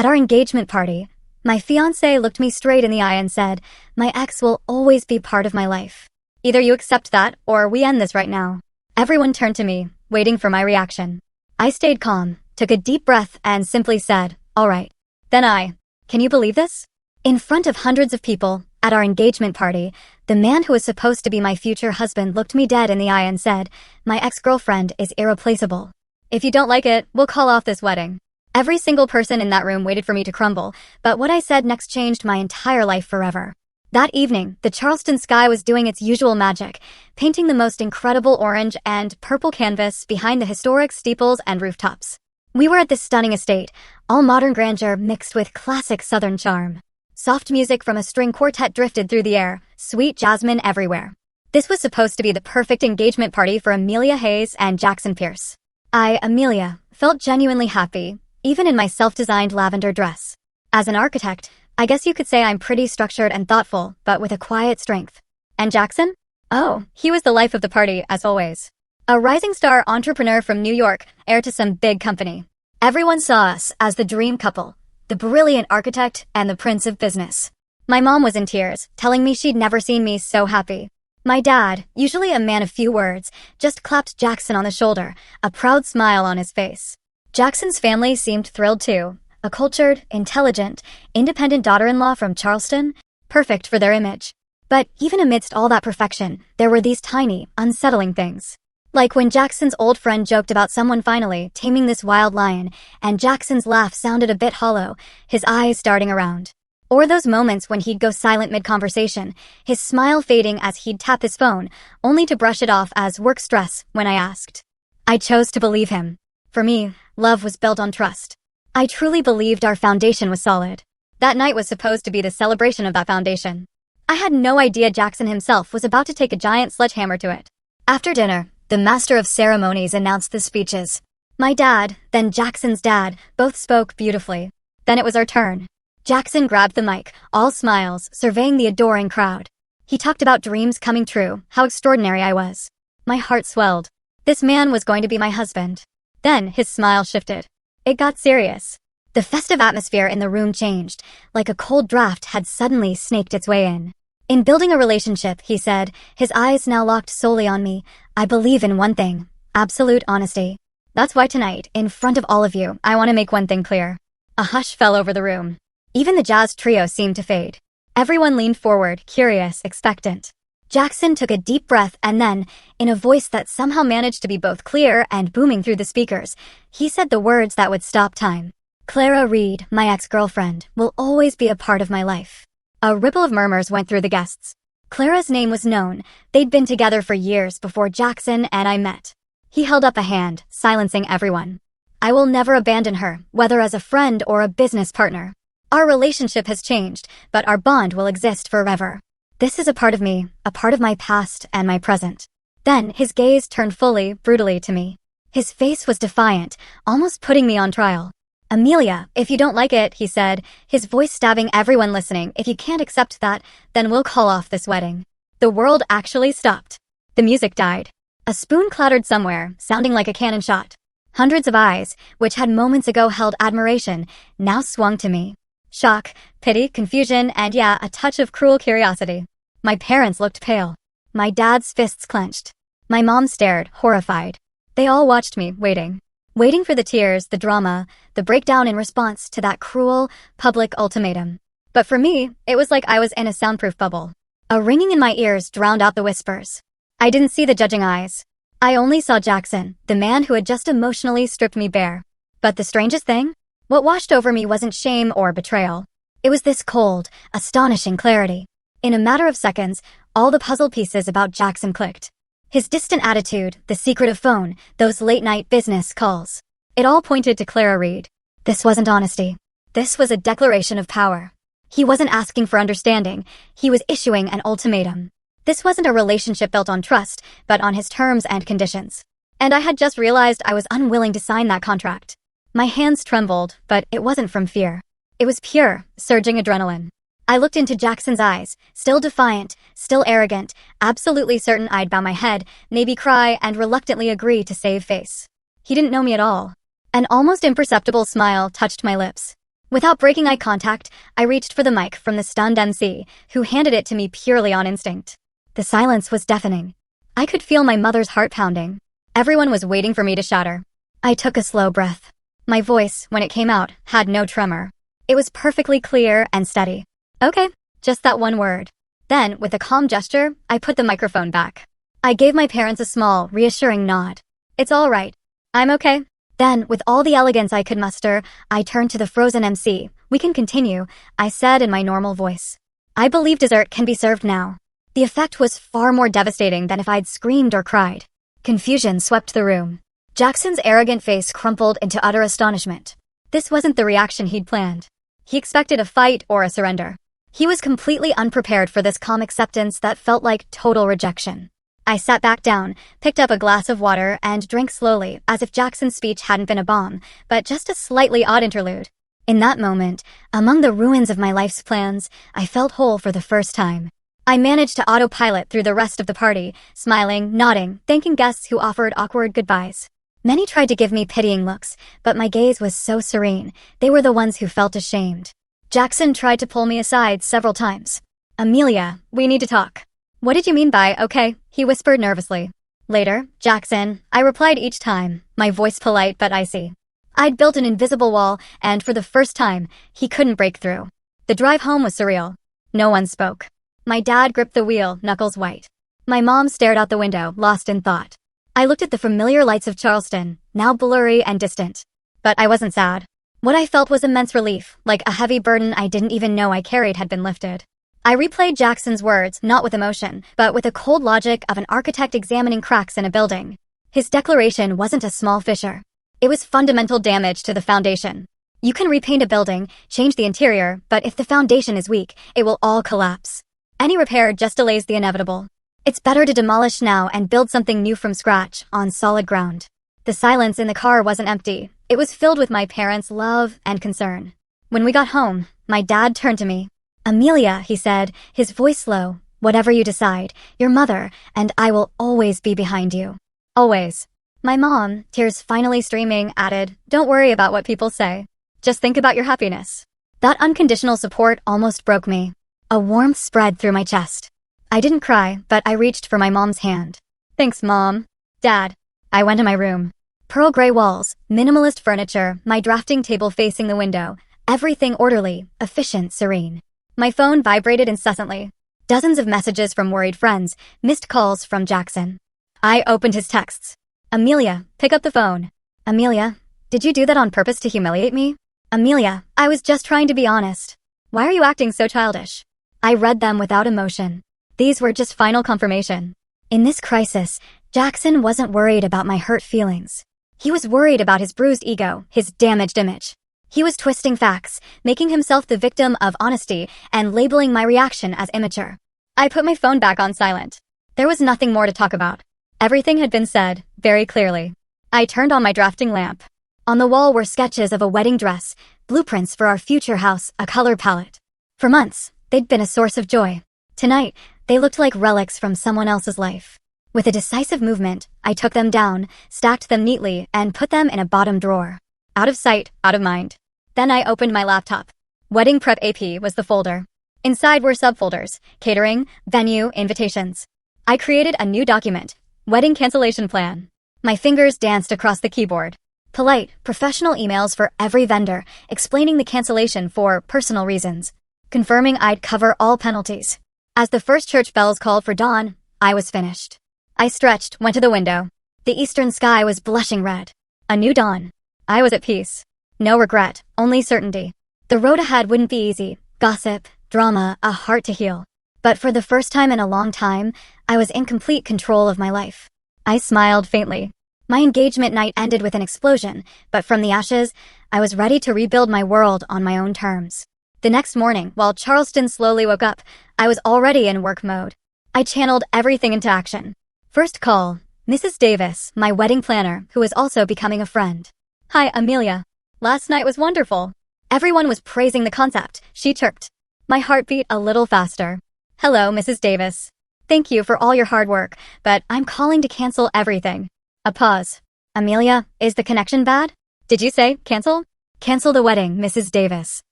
At our engagement party, my fiancé looked me straight in the eye and said, "My ex will always be part of my life. Either you accept that or we end this right now." Everyone turned to me, waiting for my reaction. I stayed calm, took a deep breath, and simply said, "All right." Then can you believe this? In front of hundreds of people, at our engagement party, the man who was supposed to be my future husband looked me dead in the eye and said, "My ex-girlfriend is irreplaceable. If you don't like it, we'll call off this wedding." Every single person in that room waited for me to crumble, but what I said next changed my entire life forever. That evening, the Charleston sky was doing its usual magic, painting the most incredible orange and purple canvas behind the historic steeples and rooftops. We were at this stunning estate, all modern grandeur mixed with classic Southern charm. Soft music from a string quartet drifted through the air, sweet jasmine everywhere. This was supposed to be the perfect engagement party for Amelia Hayes and Jackson Pierce. Amelia, felt genuinely happy, even in my self-designed lavender dress. As an architect, I guess you could say I'm pretty structured and thoughtful, but with a quiet strength. And Jackson? Oh, he was the life of the party, as always. A rising star entrepreneur from New York, heir to some big company. Everyone saw us as the dream couple, the brilliant architect and the prince of business. My mom was in tears, telling me she'd never seen me so happy. My dad, usually a man of few words, just clapped Jackson on the shoulder, a proud smile on his face. Jackson's family seemed thrilled too. A cultured, intelligent, independent daughter-in-law from Charleston, perfect for their image. But even amidst all that perfection, there were these tiny, unsettling things. Like when Jackson's old friend joked about someone finally taming this wild lion, and Jackson's laugh sounded a bit hollow, his eyes darting around. Or those moments when he'd go silent mid-conversation, his smile fading as he'd tap his phone, only to brush it off as work stress when I asked. I chose to believe him. For me, love was built on trust. I truly believed our foundation was solid. That night was supposed to be the celebration of that foundation. I had no idea Jackson himself was about to take a giant sledgehammer to it. After dinner, the master of ceremonies announced the speeches. My dad, then Jackson's dad, both spoke beautifully. Then it was our turn. Jackson grabbed the mic, all smiles, surveying the adoring crowd. He talked about dreams coming true, how extraordinary I was. My heart swelled. This man was going to be my husband. Then his smile shifted. It got serious. The festive atmosphere in the room changed, like a cold draft had suddenly snaked its way in. In building a relationship, he said, his eyes now locked solely on me, I believe in one thing: absolute honesty. That's why tonight, in front of all of you, I want to make one thing clear. A hush fell over the room. Even the jazz trio seemed to fade. Everyone leaned forward, curious, expectant. Jackson took a deep breath and then, in a voice that somehow managed to be both clear and booming through the speakers, he said the words that would stop time. "Clara Reed, my ex-girlfriend, will always be a part of my life." A ripple of murmurs went through the guests. Clara's name was known. They'd been together for years before Jackson and I met. He held up a hand, silencing everyone. "I will never abandon her, whether as a friend or a business partner. Our relationship has changed, but our bond will exist forever. This is a part of me, a part of my past and my present." Then his gaze turned fully, brutally to me. His face was defiant, almost putting me on trial. "Amelia, if you don't like it," he said, his voice stabbing everyone listening, "if you can't accept that, then we'll call off this wedding." The world actually stopped. The music died. A spoon clattered somewhere, sounding like a cannon shot. Hundreds of eyes, which had moments ago held admiration, now swung to me. Shock, pity, confusion, and a touch of cruel curiosity. My parents looked pale. My dad's fists clenched. My mom stared, horrified. They all watched me, waiting for the tears, the drama, the breakdown in response to that cruel, public ultimatum. But for me, it was like I was in a soundproof bubble. A ringing in my ears drowned out the whispers. I didn't see the judging eyes. I only saw Jackson, the man who had just emotionally stripped me bare. But the strangest thing? What washed over me wasn't shame or betrayal. It was this cold, astonishing clarity. In a matter of seconds, all the puzzle pieces about Jackson clicked. His distant attitude, the secretive phone, those late-night business calls. It all pointed to Clara Reed. This wasn't honesty. This was a declaration of power. He wasn't asking for understanding. He was issuing an ultimatum. This wasn't a relationship built on trust, but on his terms and conditions. And I had just realized I was unwilling to sign that contract. My hands trembled, but it wasn't from fear. It was pure, surging adrenaline. I looked into Jackson's eyes, still defiant, still arrogant, absolutely certain I'd bow my head, maybe cry, and reluctantly agree to save face. He didn't know me at all. An almost imperceptible smile touched my lips. Without breaking eye contact, I reached for the mic from the stunned MC, who handed it to me purely on instinct. The silence was deafening. I could feel my mother's heart pounding. Everyone was waiting for me to shatter. I took a slow breath. My voice, when it came out, had no tremor. It was perfectly clear and steady. Okay, just that one word. Then, with a calm gesture, I put the microphone back. I gave my parents a small, reassuring nod. It's all right. I'm okay. Then, with all the elegance I could muster, I turned to the frozen MC. We can continue, I said in my normal voice. I believe dessert can be served now. The effect was far more devastating than if I'd screamed or cried. Confusion swept the room. Jackson's arrogant face crumpled into utter astonishment. This wasn't the reaction he'd planned. He expected a fight or a surrender. He was completely unprepared for this calm acceptance that felt like total rejection. I sat back down, picked up a glass of water, and drank slowly, as if Jackson's speech hadn't been a bomb, but just a slightly odd interlude. In that moment, among the ruins of my life's plans, I felt whole for the first time. I managed to autopilot through the rest of the party, smiling, nodding, thanking guests who offered awkward goodbyes. Many tried to give me pitying looks, but my gaze was so serene, they were the ones who felt ashamed. Jackson tried to pull me aside several times. Amelia, we need to talk. What did you mean by, okay? He whispered nervously. Later, Jackson, I replied each time, my voice polite but icy. I'd built an invisible wall, and for the first time, he couldn't break through. The drive home was surreal. No one spoke. My dad gripped the wheel, knuckles white. My mom stared out the window, lost in thought. I looked at the familiar lights of Charleston, now blurry and distant. But I wasn't sad. What I felt was immense relief, like a heavy burden I didn't even know I carried had been lifted. I replayed Jackson's words, not with emotion, but with the cold logic of an architect examining cracks in a building. His declaration wasn't a small fissure. It was fundamental damage to the foundation. You can repaint a building, change the interior, but if the foundation is weak, it will all collapse. Any repair just delays the inevitable. It's better to demolish now and build something new from scratch, on solid ground. The silence in the car wasn't empty. It was filled with my parents' love and concern. When we got home, my dad turned to me. Amelia, he said, his voice low, whatever you decide, your mother, and I will always be behind you. Always. My mom, tears finally streaming, added, don't worry about what people say. Just think about your happiness. That unconditional support almost broke me. A warmth spread through my chest. I didn't cry, but I reached for my mom's hand. Thanks, Mom. Dad. I went to my room. Pearl gray walls, minimalist furniture, my drafting table facing the window. Everything orderly, efficient, serene. My phone vibrated incessantly. Dozens of messages from worried friends, missed calls from Jackson. I opened his texts. Amelia, pick up the phone. Amelia, did you do that on purpose to humiliate me? Amelia, I was just trying to be honest. Why are you acting so childish? I read them without emotion. These were just final confirmation. In this crisis, Jackson wasn't worried about my hurt feelings. He was worried about his bruised ego, his damaged image. He was twisting facts, making himself the victim of honesty, and labeling my reaction as immature. I put my phone back on silent. There was nothing more to talk about. Everything had been said, very clearly. I turned on my drafting lamp. On the wall were sketches of a wedding dress, blueprints for our future house, a color palette. For months, they'd been a source of joy. Tonight, they looked like relics from someone else's life. With a decisive movement, I took them down, stacked them neatly, and put them in a bottom drawer. Out of sight, out of mind. Then I opened my laptop. Wedding Prep AP was the folder. Inside were subfolders, catering, venue, invitations. I created a new document, wedding cancellation plan. My fingers danced across the keyboard. Polite, professional emails for every vendor, explaining the cancellation for personal reasons. Confirming I'd cover all penalties. As the first church bells called for dawn, I was finished. I stretched, went to the window. The eastern sky was blushing red. A new dawn. I was at peace. No regret, only certainty. The road ahead wouldn't be easy. Gossip, drama, a heart to heal. But for the first time in a long time, I was in complete control of my life. I smiled faintly. My engagement night ended with an explosion, but from the ashes, I was ready to rebuild my world on my own terms. The next morning, while Charleston slowly woke up, I was already in work mode. I channeled everything into action. First call, Mrs. Davis, my wedding planner, who is also becoming a friend. Hi, Amelia. Last night was wonderful. Everyone was praising the concept, she chirped. My heart beat a little faster. Hello, Mrs. Davis. Thank you for all your hard work, but I'm calling to cancel everything. A pause. Amelia, is the connection bad? Did you say cancel? Cancel the wedding, Mrs. Davis.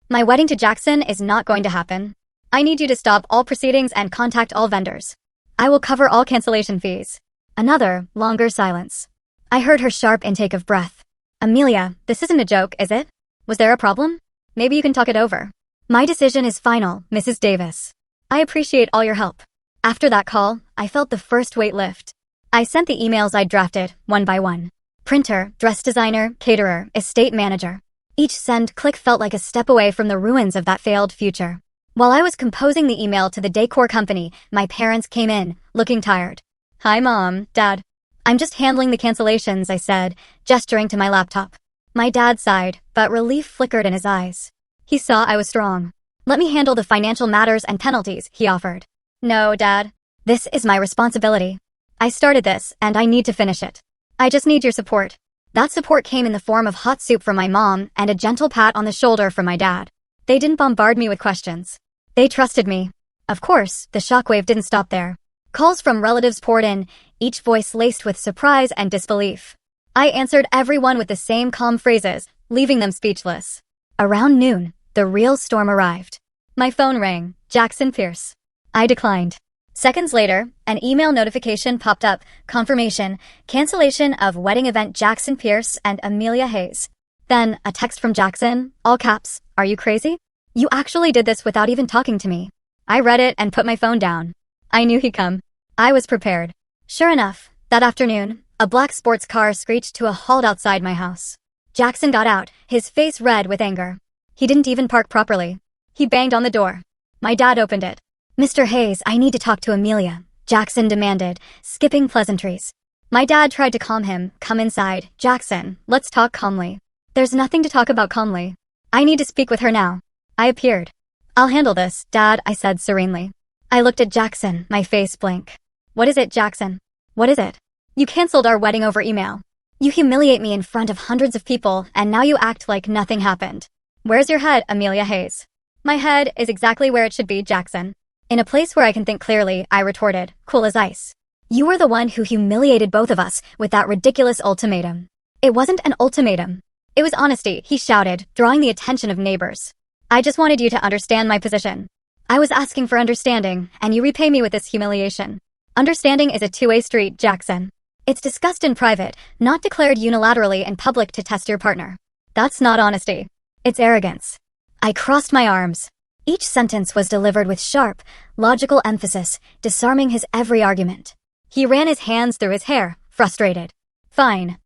My wedding to Jackson is not going to happen. I need you to stop all proceedings and contact all vendors. I will cover all cancellation fees. Another, longer silence. I heard her sharp intake of breath. Amelia, this isn't a joke, is it? Was there a problem? Maybe you can talk it over. My decision is final, Mrs. Davis. I appreciate all your help. After that call, I felt the first weight lift. I sent the emails I'd drafted, one by one. Printer, dress designer, caterer, estate manager. Each send click felt like a step away from the ruins of that failed future. While I was composing the email to the decor company, my parents came in, looking tired. Hi, Mom, Dad. I'm just handling the cancellations, I said, gesturing to my laptop. My dad sighed, but relief flickered in his eyes. He saw I was strong. Let me handle the financial matters and penalties, he offered. No, Dad. This is my responsibility. I started this, and I need to finish it. I just need your support. That support came in the form of hot soup from my mom and a gentle pat on the shoulder from my dad. They didn't bombard me with questions. They trusted me. Of course, the shockwave didn't stop there. Calls from relatives poured in, each voice laced with surprise and disbelief. I answered everyone with the same calm phrases, leaving them speechless. Around noon, the real storm arrived. My phone rang. Jackson Pierce. I declined. Seconds later, an email notification popped up, confirmation, cancellation of wedding event Jackson Pierce and Amelia Hayes. Then, a text from Jackson, all caps, are you crazy? You actually did this without even talking to me. I read it and put my phone down. I knew he'd come. I was prepared. Sure enough, that afternoon, a black sports car screeched to a halt outside my house. Jackson got out, his face red with anger. He didn't even park properly. He banged on the door. My dad opened it. Mr. Hayes, I need to talk to Amelia, Jackson demanded, skipping pleasantries. My dad tried to calm him. Come inside, Jackson, let's talk calmly. There's nothing to talk about calmly. I need to speak with her now. I appeared. I'll handle this, Dad, I said serenely. I looked at Jackson, my face blank. What is it, Jackson? What is it? You canceled our wedding over email. You humiliate me in front of hundreds of people, and now you act like nothing happened. Where's your head, Amelia Hayes? My head is exactly where it should be, Jackson. In a place where I can think clearly, I retorted, cool as ice. You were the one who humiliated both of us with that ridiculous ultimatum. It wasn't an ultimatum. It was honesty, he shouted, drawing the attention of neighbors. I just wanted you to understand my position. I was asking for understanding, and you repay me with this humiliation. Understanding is a two-way street, Jackson. It's discussed in private, not declared unilaterally in public to test your partner. That's not honesty. It's arrogance. I crossed my arms. Each sentence was delivered with sharp, logical emphasis, disarming his every argument. He ran his hands through his hair, frustrated. Fine.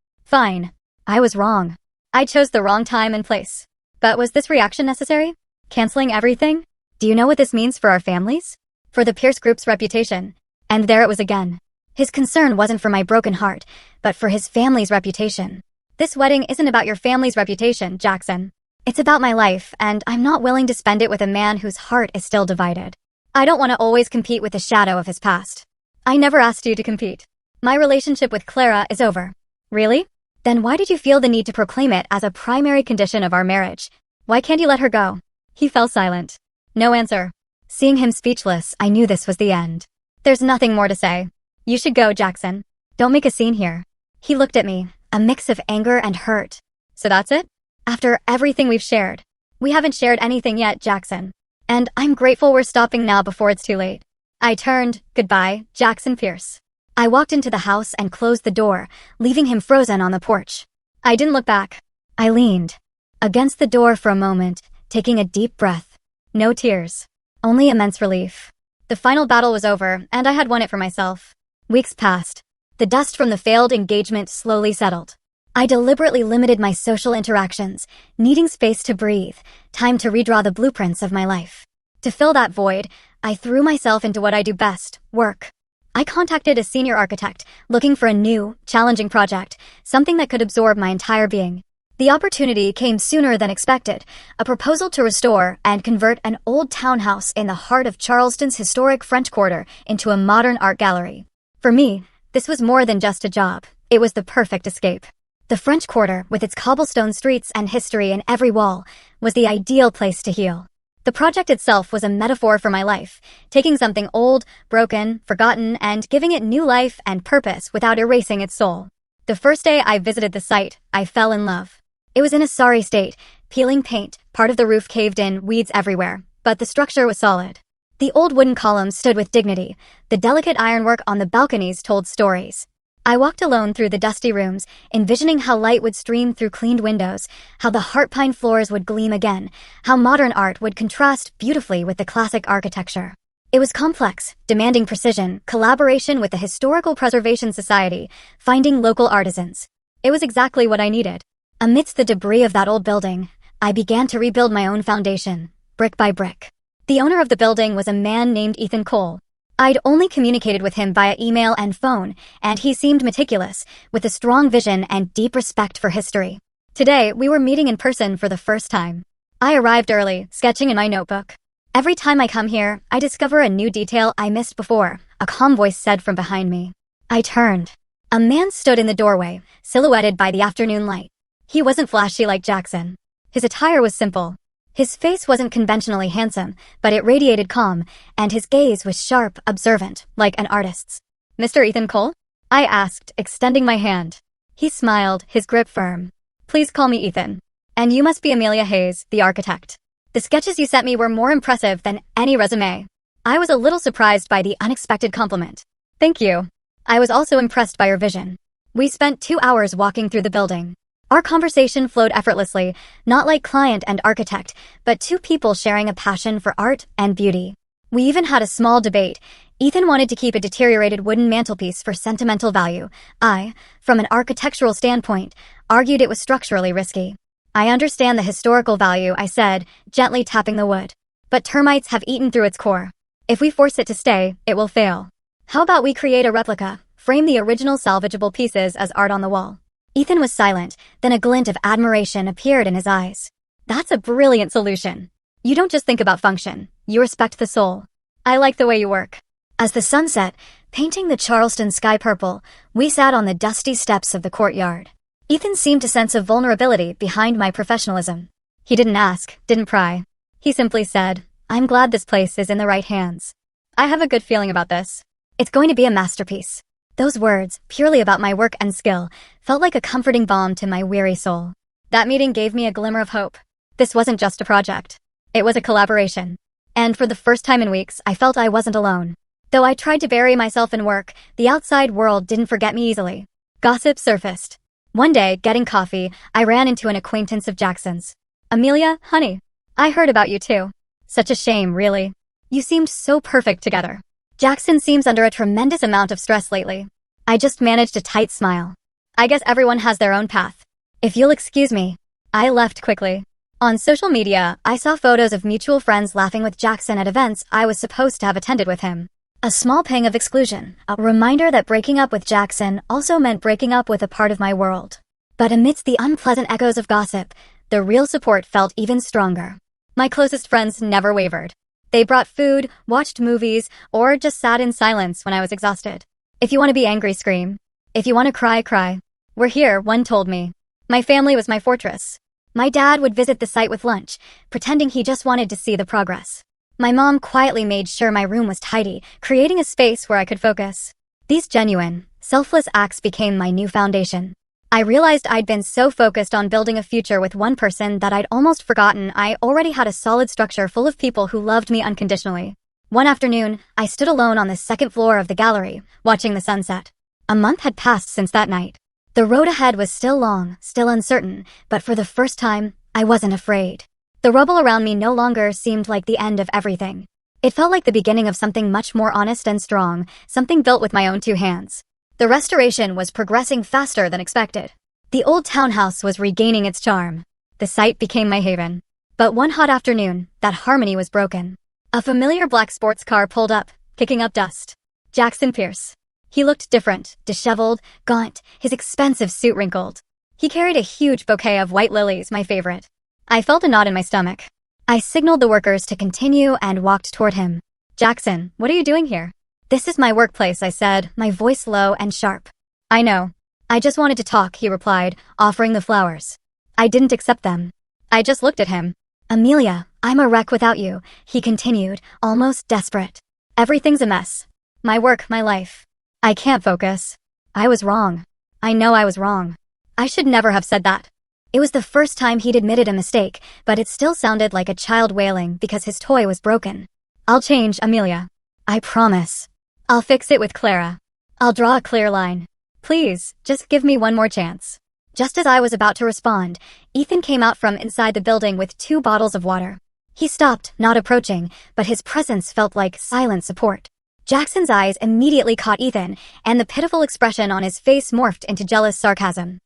I was wrong. I chose the wrong time and place. But was this reaction necessary? Canceling everything? Do you know what this means for our families? For the Pierce Group's reputation. And there it was again. His concern wasn't for my broken heart, but for his family's reputation. This wedding isn't about your family's reputation, Jackson. It's about my life, and I'm not willing to spend it with a man whose heart is still divided. I don't want to always compete with the shadow of his past. I never asked you to compete. My relationship with Clara is over. Really? Then why did you feel the need to proclaim it as a primary condition of our marriage? Why can't you let her go? He fell silent. No answer. Seeing him speechless, I knew this was the end. There's nothing more to say. You should go, Jackson. Don't make a scene here. He looked at me, a mix of anger and hurt. So that's it? After everything we've shared. We haven't shared anything yet, Jackson. And I'm grateful we're stopping now before it's too late. I turned, goodbye, Jackson Pierce. I walked into the house and closed the door, leaving him frozen on the porch. I didn't look back. I leaned against the door for a moment, taking a deep breath. No tears. Only immense relief. The final battle was over, and I had won it for myself. Weeks passed. The dust from the failed engagement slowly settled. I deliberately limited my social interactions, needing space to breathe, time to redraw the blueprints of my life. To fill that void, I threw myself into what I do best, work. I contacted a senior architect, looking for a new, challenging project, something that could absorb my entire being. The opportunity came sooner than expected, a proposal to restore and convert an old townhouse in the heart of Charleston's historic French Quarter into a modern art gallery. For me, this was more than just a job. It was the perfect escape. The French Quarter, with its cobblestone streets and history in every wall, was the ideal place to heal. The project itself was a metaphor for my life, taking something old, broken, forgotten, and giving it new life and purpose without erasing its soul. The first day I visited the site, I fell in love. It was in a sorry state, peeling paint, part of the roof caved in, weeds everywhere, but the structure was solid. The old wooden columns stood with dignity. The delicate ironwork on the balconies told stories. I walked alone through the dusty rooms, envisioning how light would stream through cleaned windows, how the heart pine floors would gleam again, how modern art would contrast beautifully with the classic architecture. It was complex, demanding precision, collaboration with the Historical Preservation Society, finding local artisans. It was exactly what I needed. Amidst the debris of that old building, I began to rebuild my own foundation, brick by brick. The owner of the building was a man named Ethan Cole. I'd only communicated with him via email and phone, and he seemed meticulous, with a strong vision and deep respect for history. Today, we were meeting in person for the first time. I arrived early, sketching in my notebook. Every time I come here, I discover a new detail I missed before, a calm voice said from behind me. I turned. A man stood in the doorway, silhouetted by the afternoon light. He wasn't flashy like Jackson. His attire was simple. His face wasn't conventionally handsome, but it radiated calm, and his gaze was sharp, observant, like an artist's. "Mr. Ethan Cole?" I asked, extending my hand. He smiled, his grip firm. "Please call me Ethan. And you must be Amelia Hayes, the architect. The sketches you sent me were more impressive than any resume." I was a little surprised by the unexpected compliment. "Thank you. I was also impressed by your vision." We spent 2 hours walking through the building. Our conversation flowed effortlessly, not like client and architect, but two people sharing a passion for art and beauty. We even had a small debate. Ethan wanted to keep a deteriorated wooden mantelpiece for sentimental value. I, from an architectural standpoint, argued it was structurally risky. "I understand the historical value," I said, gently tapping the wood. "But termites have eaten through its core. If we force it to stay, it will fail. How about we create a replica, frame the original salvageable pieces as art on the wall?" Ethan was silent, then a glint of admiration appeared in his eyes. "That's a brilliant solution. You don't just think about function, you respect the soul. I like the way you work." As the sun set, painting the Charleston sky purple, we sat on the dusty steps of the courtyard. Ethan seemed to sense a vulnerability behind my professionalism. He didn't ask, didn't pry. He simply said, "I'm glad this place is in the right hands. I have a good feeling about this. It's going to be a masterpiece." Those words, purely about my work and skill, felt like a comforting balm to my weary soul. That meeting gave me a glimmer of hope. This wasn't just a project. It was a collaboration. And for the first time in weeks, I felt I wasn't alone. Though I tried to bury myself in work, the outside world didn't forget me easily. Gossip surfaced. One day, getting coffee, I ran into an acquaintance of Jackson's. "Amelia, honey, I heard about you too. Such a shame, really. You seemed so perfect together." "Jackson seems under a tremendous amount of stress lately." I just managed a tight smile. "I guess everyone has their own path. If you'll excuse me." I left quickly. On social media, I saw photos of mutual friends laughing with Jackson at events I was supposed to have attended with him. A small pang of exclusion, a reminder that breaking up with Jackson also meant breaking up with a part of my world. But amidst the unpleasant echoes of gossip, the real support felt even stronger. My closest friends never wavered. They brought food, watched movies, or just sat in silence when I was exhausted. "If you want to be angry, scream. If you want to cry, cry. We're here," one told me. My family was my fortress. My dad would visit the site with lunch, pretending he just wanted to see the progress. My mom quietly made sure my room was tidy, creating a space where I could focus. These genuine, selfless acts became my new foundation. I realized I'd been so focused on building a future with one person that I'd almost forgotten I already had a solid structure full of people who loved me unconditionally. One afternoon, I stood alone on the second floor of the gallery, watching the sunset. A month had passed since that night. The road ahead was still long, still uncertain, but for the first time, I wasn't afraid. The rubble around me no longer seemed like the end of everything. It felt like the beginning of something much more honest and strong, something built with my own two hands. The restoration was progressing faster than expected. The old townhouse was regaining its charm. The site became my haven. But one hot afternoon, that harmony was broken. A familiar black sports car pulled up, kicking up dust. Jackson Pierce. He looked different, disheveled, gaunt, his expensive suit wrinkled. He carried a huge bouquet of white lilies, my favorite. I felt a knot in my stomach. I signaled the workers to continue and walked toward him. "Jackson, what are you doing here?" "This is my workplace," I said, my voice low and sharp. "I know. I just wanted to talk," he replied, offering the flowers. I didn't accept them. I just looked at him. "Amelia, I'm a wreck without you," he continued, almost desperate. "Everything's a mess. My work, my life. I can't focus. I was wrong. I know I was wrong. I should never have said that. It was the first time he'd admitted a mistake, but it still sounded like a child wailing because his toy was broken. I'll change, Amelia. I promise. I'll fix it with Clara. I'll draw a clear line. Please, just give me one more chance. Just as I was about to respond, Ethan came out from inside the building with 2 bottles of water. He stopped, not approaching, but his presence felt like silent support. Jackson's eyes immediately caught Ethan, and the pitiful expression on his face morphed into jealous sarcasm.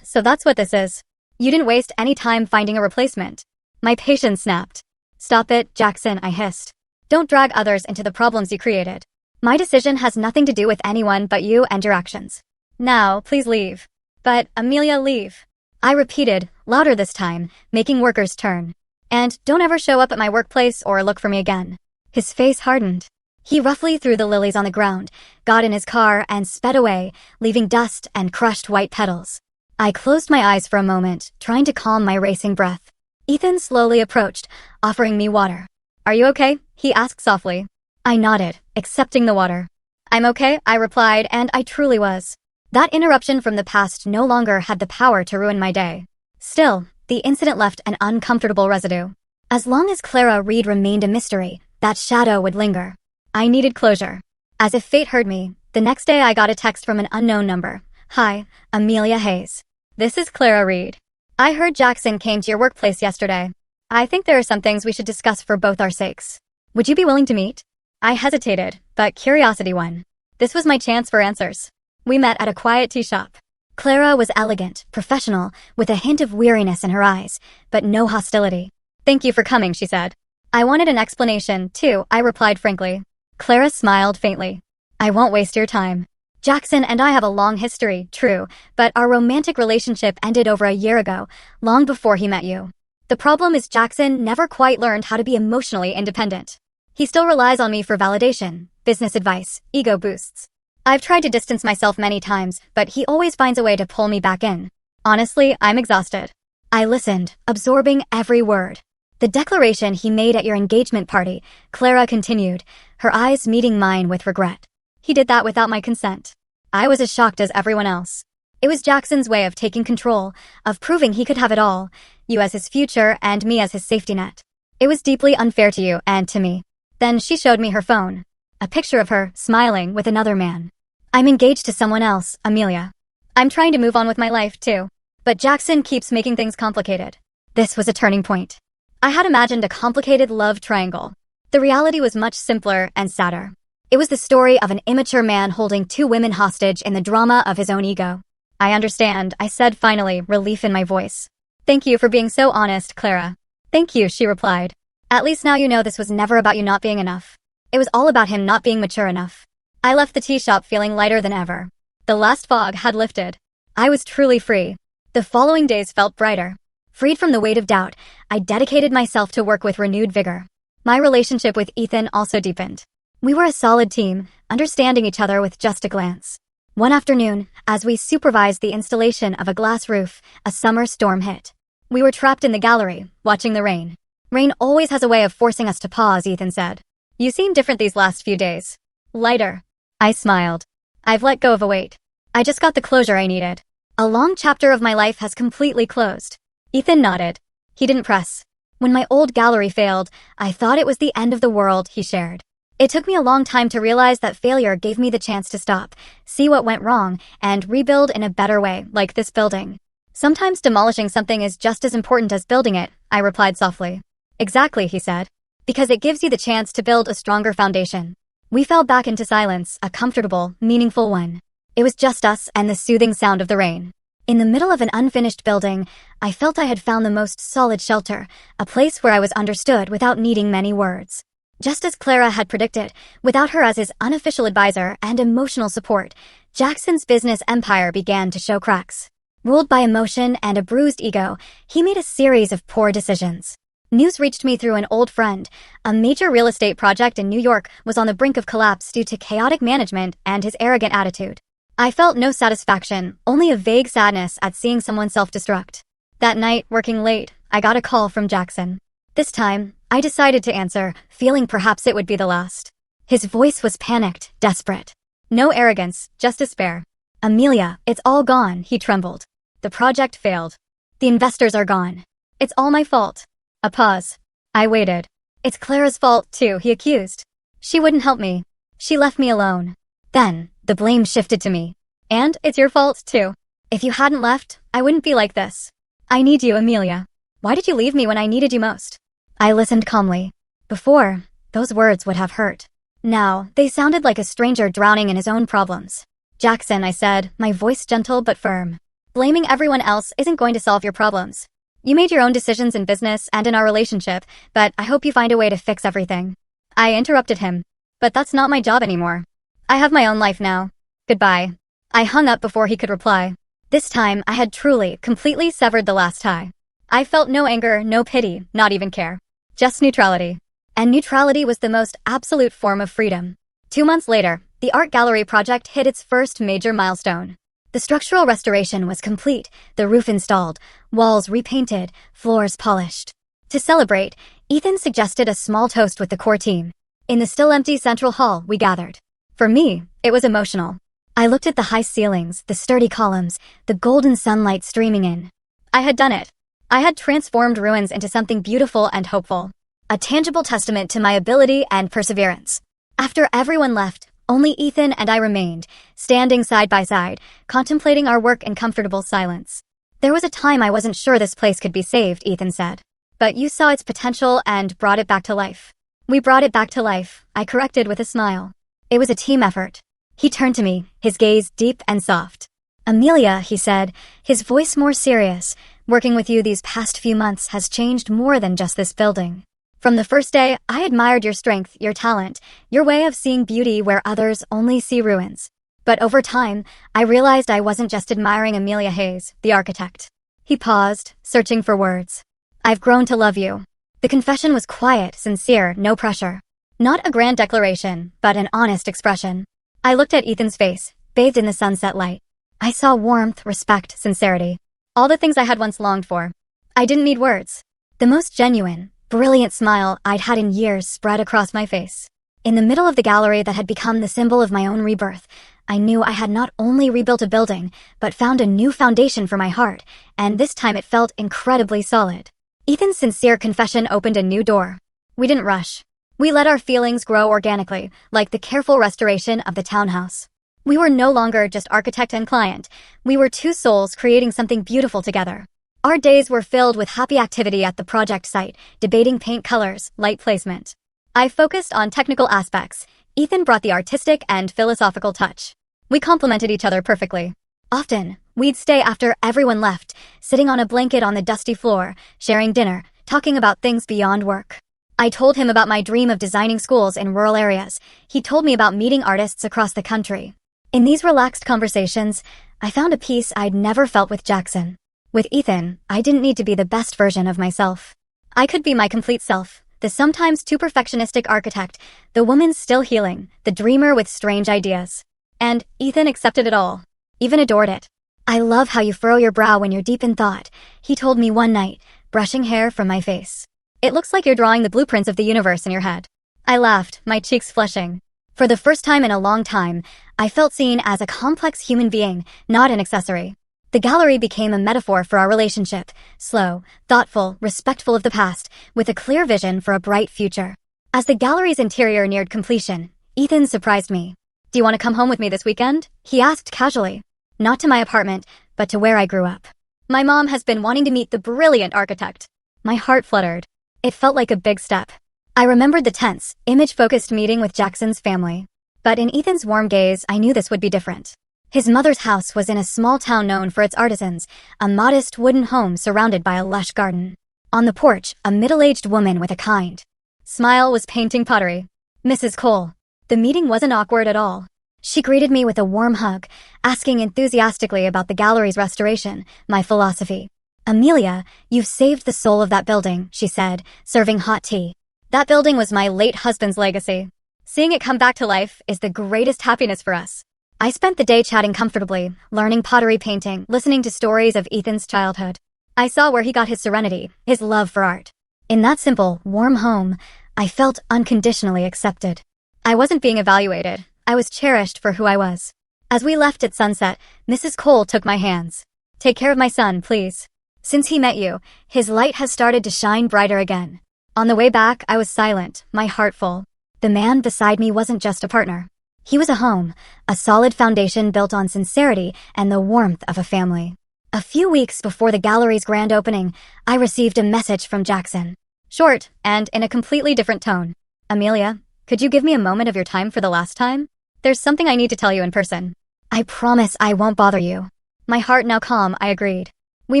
So that's what this is. You didn't waste any time finding a replacement. My patience snapped. Stop it, Jackson, I hissed. Don't drag others into the problems you created. My decision has nothing to do with anyone but you and your actions. Now, please leave. But, Amelia, leave. I repeated, louder this time, making workers turn. And don't ever show up at my workplace or look for me again. His face hardened. He roughly threw the lilies on the ground, got in his car, and sped away, leaving dust and crushed white petals. I closed my eyes for a moment, trying to calm my racing breath. Ethan slowly approached, offering me water. Are you okay? He asked softly. I nodded, accepting the water. I'm okay, I replied, and I truly was. That interruption from the past no longer had the power to ruin my day. Still, the incident left an uncomfortable residue. As long as Clara Reed remained a mystery, that shadow would linger. I needed closure. As if fate heard me, the next day I got a text from an unknown number. Hi, Amelia Hayes. This is Clara Reed. I heard Jackson came to your workplace yesterday. I think there are some things we should discuss for both our sakes. Would you be willing to meet? I hesitated, but curiosity won. This was my chance for answers. We met at a quiet tea shop. Clara was elegant, professional, with a hint of weariness in her eyes, but no hostility. Thank you for coming, she said. I wanted an explanation, too, I replied frankly. Clara smiled faintly. I won't waste your time. Jackson and I have a long history, true, but our romantic relationship ended over a year ago, long before he met you. The problem is Jackson never quite learned how to be emotionally independent. He still relies on me for validation, business advice, ego boosts. I've tried to distance myself many times, but he always finds a way to pull me back in. Honestly, I'm exhausted. I listened, absorbing every word. The declaration he made at your engagement party, Clara continued, her eyes meeting mine with regret. He did that without my consent. I was as shocked as everyone else. It was Jackson's way of taking control, of proving he could have it all, you as his future and me as his safety net. It was deeply unfair to you and to me. Then she showed me her phone. A picture of her, smiling, with another man. I'm engaged to someone else, Amelia. I'm trying to move on with my life, too. But Jackson keeps making things complicated. This was a turning point. I had imagined a complicated love triangle. The reality was much simpler and sadder. It was the story of an immature man holding 2 women hostage in the drama of his own ego. I understand, I said finally, relief in my voice. Thank you for being so honest, Clara. Thank you, she replied. At least now you know this was never about you not being enough. It was all about him not being mature enough. I left the tea shop feeling lighter than ever. The last fog had lifted. I was truly free. The following days felt brighter. Freed from the weight of doubt, I dedicated myself to work with renewed vigor. My relationship with Ethan also deepened. We were a solid team, understanding each other with just a glance. One afternoon, as we supervised the installation of a glass roof, a summer storm hit. We were trapped in the gallery, watching the rain. Rain always has a way of forcing us to pause, Ethan said. You seem different these last few days. Lighter. I smiled. I've let go of a weight. I just got the closure I needed. A long chapter of my life has completely closed. Ethan nodded. He didn't press. When my old gallery failed, I thought it was the end of the world, he shared. It took me a long time to realize that failure gave me the chance to stop, see what went wrong, and rebuild in a better way, like this building. Sometimes demolishing something is just as important as building it, I replied softly. Exactly, he said. Because it gives you the chance to build a stronger foundation. We fell back into silence, a comfortable, meaningful one. It was just us and the soothing sound of the rain. In the middle of an unfinished building, I felt I had found the most solid shelter, a place where I was understood without needing many words. Just as Clara had predicted, without her as his unofficial advisor and emotional support, Jackson's business empire began to show cracks. Ruled by emotion and a bruised ego, he made a series of poor decisions. News reached me through an old friend. A major real estate project in New York was on the brink of collapse due to chaotic management and his arrogant attitude. I felt no satisfaction, only a vague sadness at seeing someone self-destruct. That night, working late, I got a call from Jackson. This time, I decided to answer, feeling perhaps it would be the last. His voice was panicked, desperate. No arrogance, just despair. Amelia, it's all gone, he trembled. The project failed. The investors are gone. It's all my fault. A pause. I waited. It's Clara's fault, too, he accused. She wouldn't help me. She left me alone. Then, the blame shifted to me. And it's your fault, too. If you hadn't left, I wouldn't be like this. I need you, Amelia. Why did you leave me when I needed you most? I listened calmly. Before, those words would have hurt. Now, they sounded like a stranger drowning in his own problems. Jackson, I said, my voice gentle but firm. Blaming everyone else isn't going to solve your problems. You made your own decisions in business and in our relationship, but I hope you find a way to fix everything. I interrupted him. But that's not my job anymore. I have my own life now. Goodbye. I hung up before he could reply. This time, I had truly, completely severed the last tie. I felt no anger, no pity, not even care. Just neutrality. And neutrality was the most absolute form of freedom. 2 months later, the art gallery project hit its first major milestone. The structural restoration was complete, the roof installed, walls repainted, floors polished. To celebrate, Ethan suggested a small toast with the core team. In the still empty central hall, we gathered. For me, it was emotional. I looked at the high ceilings, the sturdy columns, the golden sunlight streaming in. I had done it. I had transformed ruins into something beautiful and hopeful. A tangible testament to my ability and perseverance. After everyone left, only Ethan and I remained, standing side by side, contemplating our work in comfortable silence. There was a time I wasn't sure this place could be saved, Ethan said. But you saw its potential and brought it back to life. We brought it back to life, I corrected with a smile. It was a team effort. He turned to me, his gaze deep and soft. Amelia, he said, his voice more serious, working with you these past few months has changed more than just this building. From the first day, I admired your strength, your talent, your way of seeing beauty where others only see ruins. But over time, I realized I wasn't just admiring Amelia Hayes, the architect. He paused, searching for words. I've grown to love you. The confession was quiet, sincere, no pressure. Not a grand declaration, but an honest expression. I looked at Ethan's face, bathed in the sunset light. I saw warmth, respect, sincerity. All the things I had once longed for. I didn't need words. The most genuine, brilliant smile I'd had in years spread across my face. In the middle of the gallery that had become the symbol of my own rebirth, I knew I had not only rebuilt a building, but found a new foundation for my heart, and this time it felt incredibly solid. Ethan's sincere confession opened a new door. We didn't rush. We let our feelings grow organically, like the careful restoration of the townhouse. We were no longer just architect and client. We were two souls creating something beautiful together. Our days were filled with happy activity at the project site, debating paint colors, light placement. I focused on technical aspects. Ethan brought the artistic and philosophical touch. We complemented each other perfectly. Often, we'd stay after everyone left, sitting on a blanket on the dusty floor, sharing dinner, talking about things beyond work. I told him about my dream of designing schools in rural areas. He told me about meeting artists across the country. In these relaxed conversations, I found a peace I'd never felt with Jackson. With Ethan, I didn't need to be the best version of myself. I could be my complete self, the sometimes too perfectionistic architect, the woman still healing, the dreamer with strange ideas. And Ethan accepted it all, even adored it. I love how you furrow your brow when you're deep in thought, he told me one night, brushing hair from my face. It looks like you're drawing the blueprints of the universe in your head. I laughed, my cheeks flushing. For the first time in a long time, I felt seen as a complex human being, not an accessory. The gallery became a metaphor for our relationship, slow, thoughtful, respectful of the past, with a clear vision for a bright future. As the gallery's interior neared completion, Ethan surprised me. Do you want to come home with me this weekend? He asked casually. Not to my apartment, but to where I grew up. My mom has been wanting to meet the brilliant architect. My heart fluttered. It felt like a big step. I remembered the tense, image-focused meeting with Jackson's family. But in Ethan's warm gaze, I knew this would be different. His mother's house was in a small town known for its artisans, a modest wooden home surrounded by a lush garden. On the porch, a middle-aged woman with a kind smile was painting pottery. Mrs. Cole. The meeting wasn't awkward at all. She greeted me with a warm hug, asking enthusiastically about the gallery's restoration, my philosophy. Amelia, you've saved the soul of that building, she said, serving hot tea. That building was my late husband's legacy. Seeing it come back to life is the greatest happiness for us. I spent the day chatting comfortably, learning pottery painting, listening to stories of Ethan's childhood. I saw where he got his serenity, his love for art. In that simple, warm home, I felt unconditionally accepted. I wasn't being evaluated. I was cherished for who I was. As we left at sunset, Mrs. Cole took my hands. Take care of my son, please. Since he met you, his light has started to shine brighter again. On the way back, I was silent, my heart full. The man beside me wasn't just a partner. He was a home, a solid foundation built on sincerity and the warmth of a family. A few weeks before the gallery's grand opening, I received a message from Jackson. Short, and in a completely different tone. Amelia, could you give me a moment of your time for the last time? There's something I need to tell you in person. I promise I won't bother you. My heart now calm, I agreed. We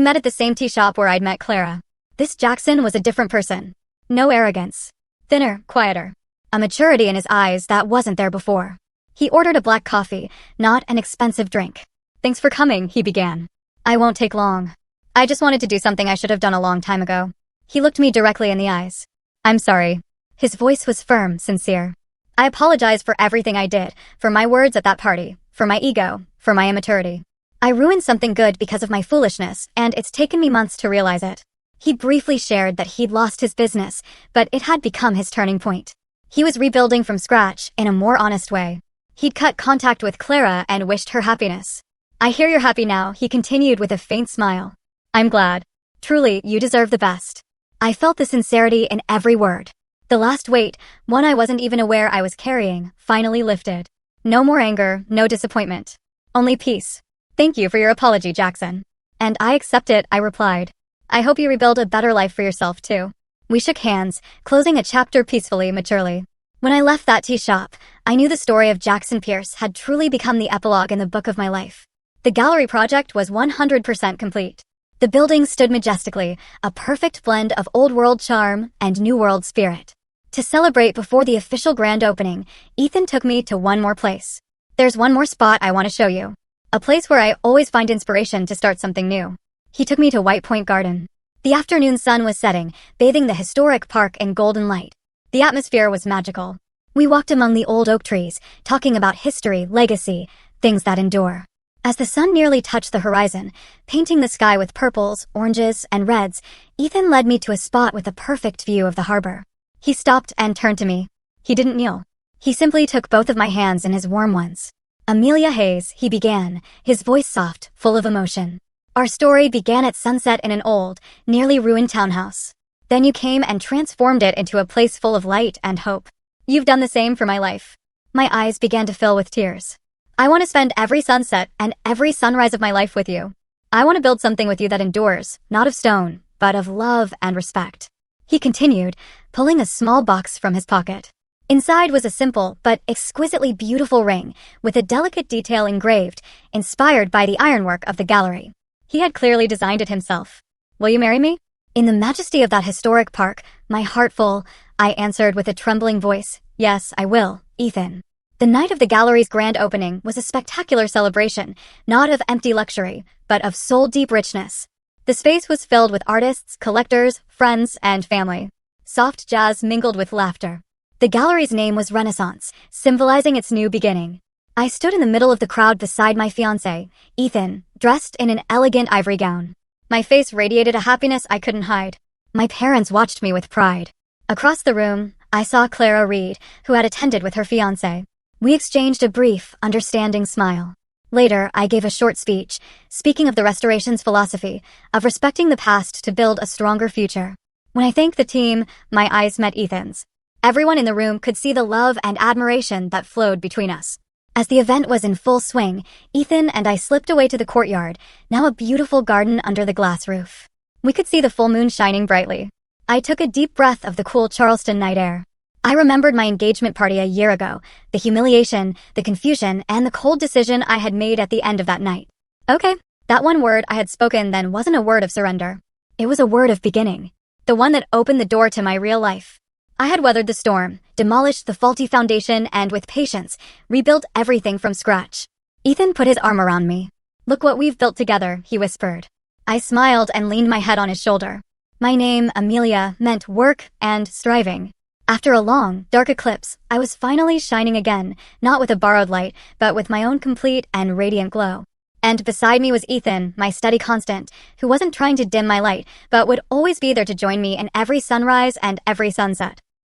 met at the same tea shop where I'd met Clara. This Jackson was a different person. No arrogance. Thinner, quieter. A maturity in his eyes that wasn't there before. He ordered a black coffee, not an expensive drink. Thanks for coming, he began. I won't take long. I just wanted to do something I should have done a long time ago. He looked me directly in the eyes. I'm sorry. His voice was firm, sincere. I apologize for everything I did, for my words at that party, for my ego, for my immaturity. I ruined something good because of my foolishness, and it's taken me months to realize it. He briefly shared that he'd lost his business, but it had become his turning point. He was rebuilding from scratch in a more honest way. He'd cut contact with Clara and wished her happiness. I hear you're happy now, he continued with a faint smile. I'm glad. Truly, you deserve the best. I felt the sincerity in every word. The last weight, one I wasn't even aware I was carrying, finally lifted. No more anger, no disappointment. Only peace. Thank you for your apology, Jackson. And I accept it, I replied. I hope you rebuild a better life for yourself, too. We shook hands, closing a chapter peacefully, maturely. When I left that tea shop, I knew the story of Jackson Pierce had truly become the epilogue in the book of my life. The gallery project was 100% complete. The building stood majestically, a perfect blend of old-world charm and new-world spirit. To celebrate before the official grand opening, Ethan took me to one more place. There's one more spot I want to show you. A place where I always find inspiration to start something new. He took me to White Point Garden. The afternoon sun was setting, bathing the historic park in golden light. The atmosphere was magical. We walked among the old oak trees, talking about history, legacy, things that endure. As the sun nearly touched the horizon, painting the sky with purples, oranges, and reds, Ethan led me to a spot with a perfect view of the harbor. He stopped and turned to me. He didn't kneel. He simply took both of my hands in his warm ones. Amelia Hayes, he began, his voice soft, full of emotion. Our story began at sunset in an old, nearly ruined townhouse. Then you came and transformed it into a place full of light and hope. You've done the same for my life. My eyes began to fill with tears. I want to spend every sunset and every sunrise of my life with you. I want to build something with you that endures, not of stone, but of love and respect. He continued, pulling a small box from his pocket. Inside was a simple but exquisitely beautiful ring with a delicate detail engraved, inspired by the ironwork of the gallery. He had clearly designed it himself. Will you marry me? In the majesty of that historic park, my heart full, I answered with a trembling voice, yes, I will, Ethan. The night of the gallery's grand opening was a spectacular celebration, not of empty luxury, but of soul-deep richness. The space was filled with artists, collectors, friends, and family. Soft jazz mingled with laughter. The gallery's name was Renaissance, symbolizing its new beginning. I stood in the middle of the crowd beside my fiancé, Ethan, dressed in an elegant ivory gown. My face radiated a happiness I couldn't hide. My parents watched me with pride. Across the room, I saw Clara Reed, who had attended with her fiancé. We exchanged a brief, understanding smile. Later, I gave a short speech, speaking of the Restoration's philosophy, of respecting the past to build a stronger future. When I thanked the team, my eyes met Ethan's. Everyone in the room could see the love and admiration that flowed between us. As the event was in full swing, Ethan and I slipped away to the courtyard, now a beautiful garden under the glass roof. We could see the full moon shining brightly. I took a deep breath of the cool Charleston night air. I remembered my engagement party a year ago, the humiliation, the confusion, and the cold decision I had made at the end of that night. Okay, that one word I had spoken then wasn't a word of surrender. It was a word of beginning. The one that opened the door to my real life. I had weathered the storm, demolished the faulty foundation, and with patience, rebuilt everything from scratch. Ethan put his arm around me. Look what we've built together, he whispered. I smiled and leaned my head on his shoulder. My name, Amelia, meant work and striving. After a long, dark eclipse, I was finally shining again, not with a borrowed light, but with my own complete and radiant glow. And beside me was Ethan, my steady constant, who wasn't trying to dim my light, but would always be there to join me in every sunrise and every sunset.